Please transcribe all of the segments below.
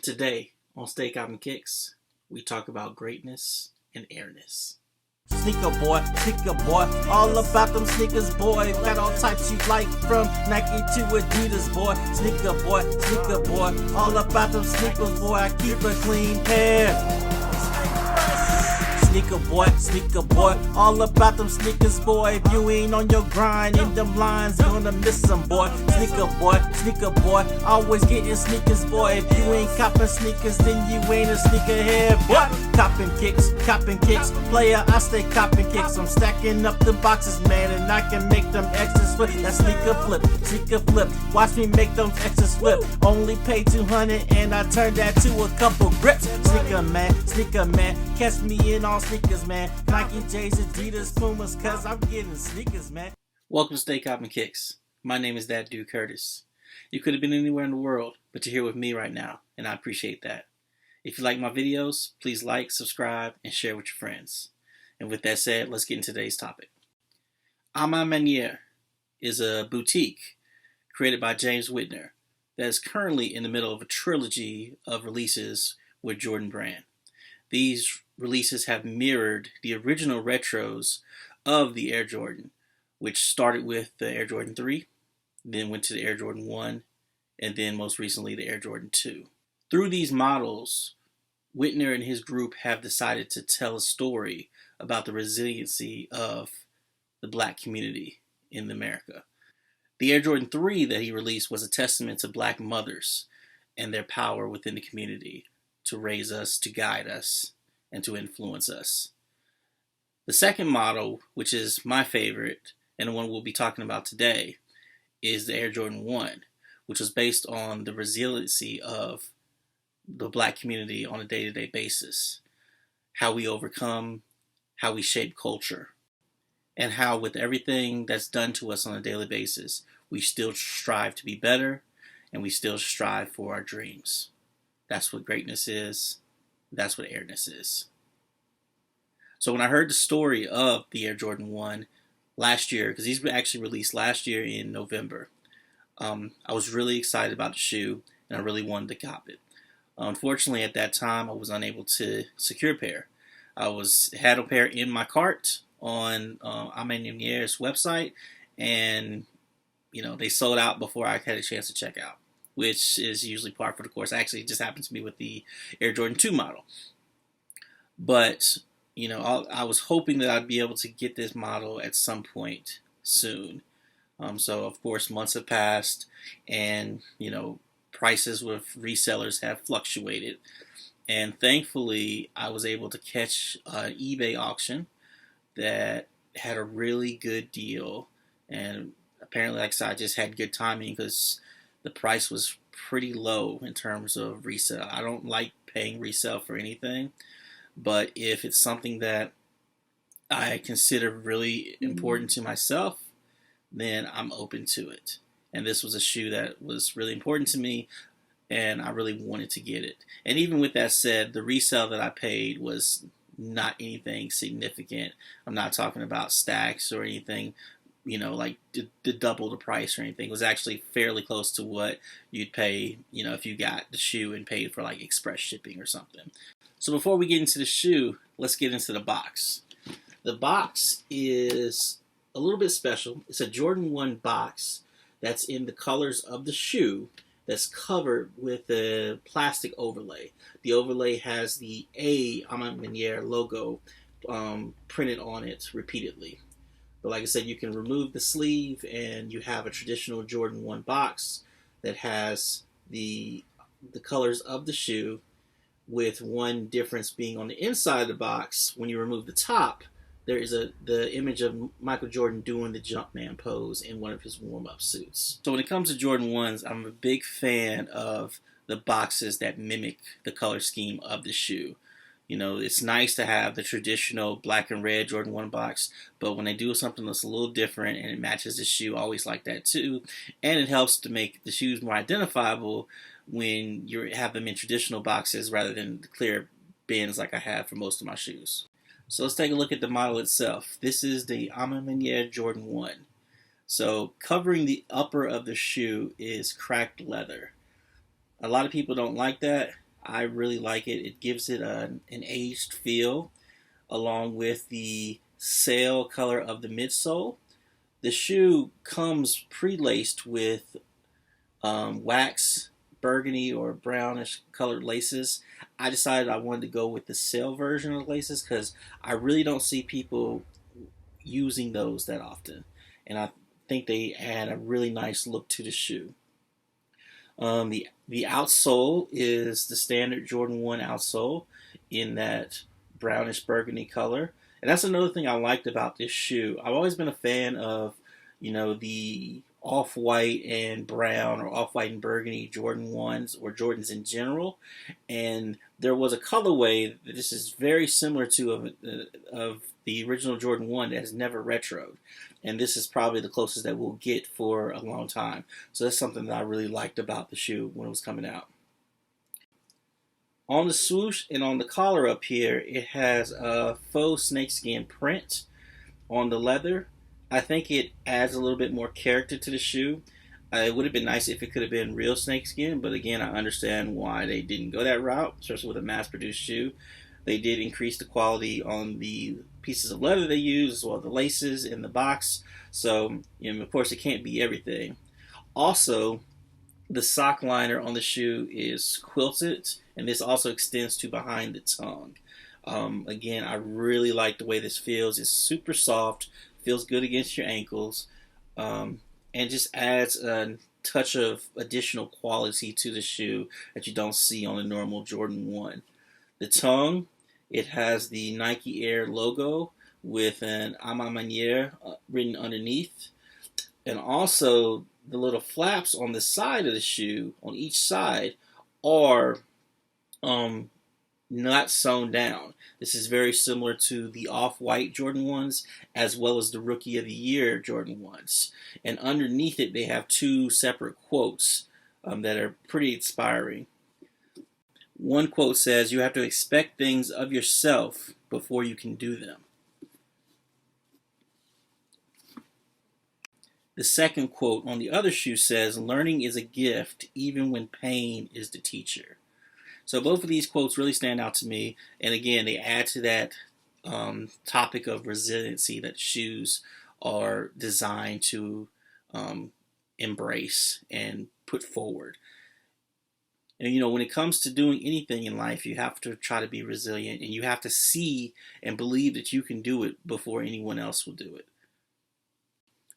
Today on Staycoppinkicks, we talk about greatness and airness. Sneaker boy, all about them sneakers, boy. Got all types you like, from Nike to Adidas, boy. Sneaker boy, all about them sneakers, boy. I keep a clean pair. Sneaker boy, all about them sneakers, boy. If you ain't on your grind in them lines, gonna miss some, boy. Sneaker boy, always getting sneakers, boy. If you ain't copping sneakers, then you ain't a sneakerhead, boy. Copping kicks, player, I stay copping kicks. I'm stacking up the boxes, man, and I can make them extras flip. That sneaker flip, watch me make them extras flip. Only pay 200 and I turn that to a couple grips. Sneaker man, catch me in all sneakers, man. Nike, J's, Adidas, Pumas, cause I'm getting sneakers, man. Welcome to Staycoppinkicks. My name is that dude Curtis. You could have been anywhere in the world, but you're here with me right now, and I appreciate that. If you like my videos, please like, subscribe, and share with your friends. And with that said, let's get into today's topic. Maniére is a boutique created by James Whitner that is currently in the middle of a trilogy of releases with Jordan Brand. These releases have mirrored the original retros of the Air Jordan, which started with the Air Jordan 3, then went to the Air Jordan 1, and then most recently the Air Jordan 2. Through these models, Whitner and his group have decided to tell a story about the resiliency of the black community in America. The Air Jordan 3 that he released was a testament to black mothers and their power within the community to raise us, to guide us, and to influence us. The second model, which is my favorite, and the one we'll be talking about today, is the Air Jordan 1, which was based on the resiliency of the black community on a day-to-day basis, how we overcome, how we shape culture, and how with everything that's done to us on a daily basis, we still strive to be better, and we still strive for our dreams. That's what greatness is. That's what airness is. So when I heard the story of the Air Jordan 1 last year, because these were actually released last year in November, I was really excited about the shoe, and I really wanted to cop it. Unfortunately, at that time, I was unable to secure a pair. I had a pair in my cart on Maniere's website, and they sold out before I had a chance to check out, which is usually par for the course. Actually, it just happened to me with the Air Jordan 2 model. But I was hoping that I'd be able to get this model at some point soon. So of course, months have passed, and prices with resellers have fluctuated, and thankfully I was able to catch an eBay auction that had a really good deal, and apparently, like I said, I just had good timing because the price was pretty low in terms of resale. I don't like paying resale for anything, but if it's something that I consider really important to myself, then I'm open to it. And this was a shoe that was really important to me, and I really wanted to get it. And even with that said, the resale that I paid was not anything significant. I'm not talking about stacks or anything, like the double the price or anything. It was actually fairly close to what you'd pay, if you got the shoe and paid for like express shipping or something. So before we get into the shoe, let's get into the box. The box is a little bit special. It's a Jordan 1 box that's in the colors of the shoe, that's covered with a plastic overlay. The overlay has the Maniére logo printed on it repeatedly. But like I said, you can remove the sleeve and you have a traditional Jordan 1 box that has the colors of the shoe, with one difference being on the inside of the box. When you remove the top, there is the image of Michael Jordan doing the Jumpman pose in one of his warm-up suits. So when it comes to Jordan 1s, I'm a big fan of the boxes that mimic the color scheme of the shoe. It's nice to have the traditional black and red Jordan 1 box, but when they do something that's a little different and it matches the shoe, I always like that too. And it helps to make the shoes more identifiable when you have them in traditional boxes rather than the clear bins like I have for most of my shoes. So let's take a look at the model itself. This is the Maniére Jordan 1. So covering the upper of the shoe is cracked leather. A lot of people don't like that. I really like it. It gives it an aged feel, along with the sail color of the midsole. The shoe comes pre-laced with wax burgundy or brownish colored laces. I decided I wanted to go with the sail version of the laces because I really don't see people using those that often, and I think they add a really nice look to the shoe. The outsole is the standard Jordan 1 outsole in that brownish burgundy color. And that's another thing I liked about this shoe. I've always been a fan of, the off-white and brown or off-white and burgundy Jordan 1s or Jordans in general. And there was a colorway that this is very similar to of the original Jordan 1 that has never retroed. And this is probably the closest that we'll get for a long time. So that's something that I really liked about the shoe when it was coming out. On the swoosh and on the collar up here, it has a faux snakeskin print on the leather. I think it adds a little bit more character to the shoe. It would have been nice if it could have been real snakeskin, but again, I understand why they didn't go that route, especially with a mass-produced shoe. They did increase the quality on the pieces of leather they use, as well as the laces in the box. So, of course, it can't be everything. Also, the sock liner on the shoe is quilted, and this also extends to behind the tongue. Again, I really like the way this feels. It's super soft, feels good against your ankles, and just adds a touch of additional quality to the shoe that you don't see on a normal Jordan 1. The tongue, it has the Nike Air logo with an Maniére written underneath. And also, the little flaps on the side of the shoe, on each side, are not sewn down. This is very similar to the off-white Jordan 1s as well as the Rookie of the Year Jordan 1s. And underneath it, they have two separate quotes that are pretty inspiring. One quote says, "You have to expect things of yourself before you can do them." The second quote on the other shoe says, "Learning is a gift even when pain is the teacher." So both of these quotes really stand out to me. And again, they add to that topic of resiliency that shoes are designed to embrace and put forward. And when it comes to doing anything in life, you have to try to be resilient, and you have to see and believe that you can do it before anyone else will do it.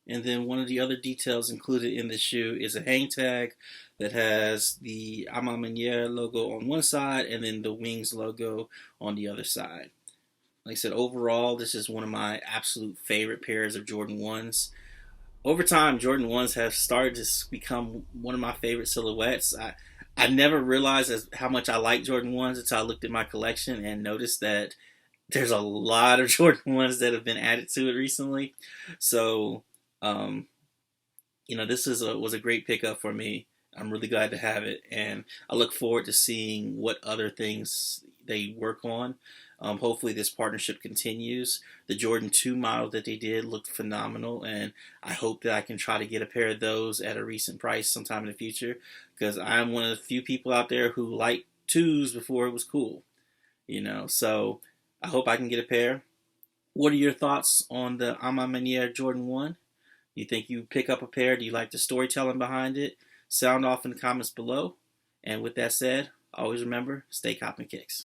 And then one of the other details included in the shoe is a hang tag that has the Maniére logo on one side and then the Wings logo on the other side. Like I said, overall, this is one of my absolute favorite pairs of Jordan 1s. Over time, Jordan 1s have started to become one of my favorite silhouettes. I never realized how much I like Jordan 1s until I looked at my collection and noticed that there's a lot of Jordan 1s that have been added to it recently. So, this was a great pickup for me. I'm really glad to have it, and I look forward to seeing what other things they work on. Hopefully this partnership continues. The Jordan 2 model that they did looked phenomenal, and I hope that I can try to get a pair of those at a recent price sometime in the future, because I'm one of the few people out there who liked 2s before it was cool. So I hope I can get a pair. What are your thoughts on the Maniére Jordan 1? Do you think you pick up a pair? Do you like the storytelling behind it? Sound off in the comments below. And with that said, always remember, stay Staycoppinkicks.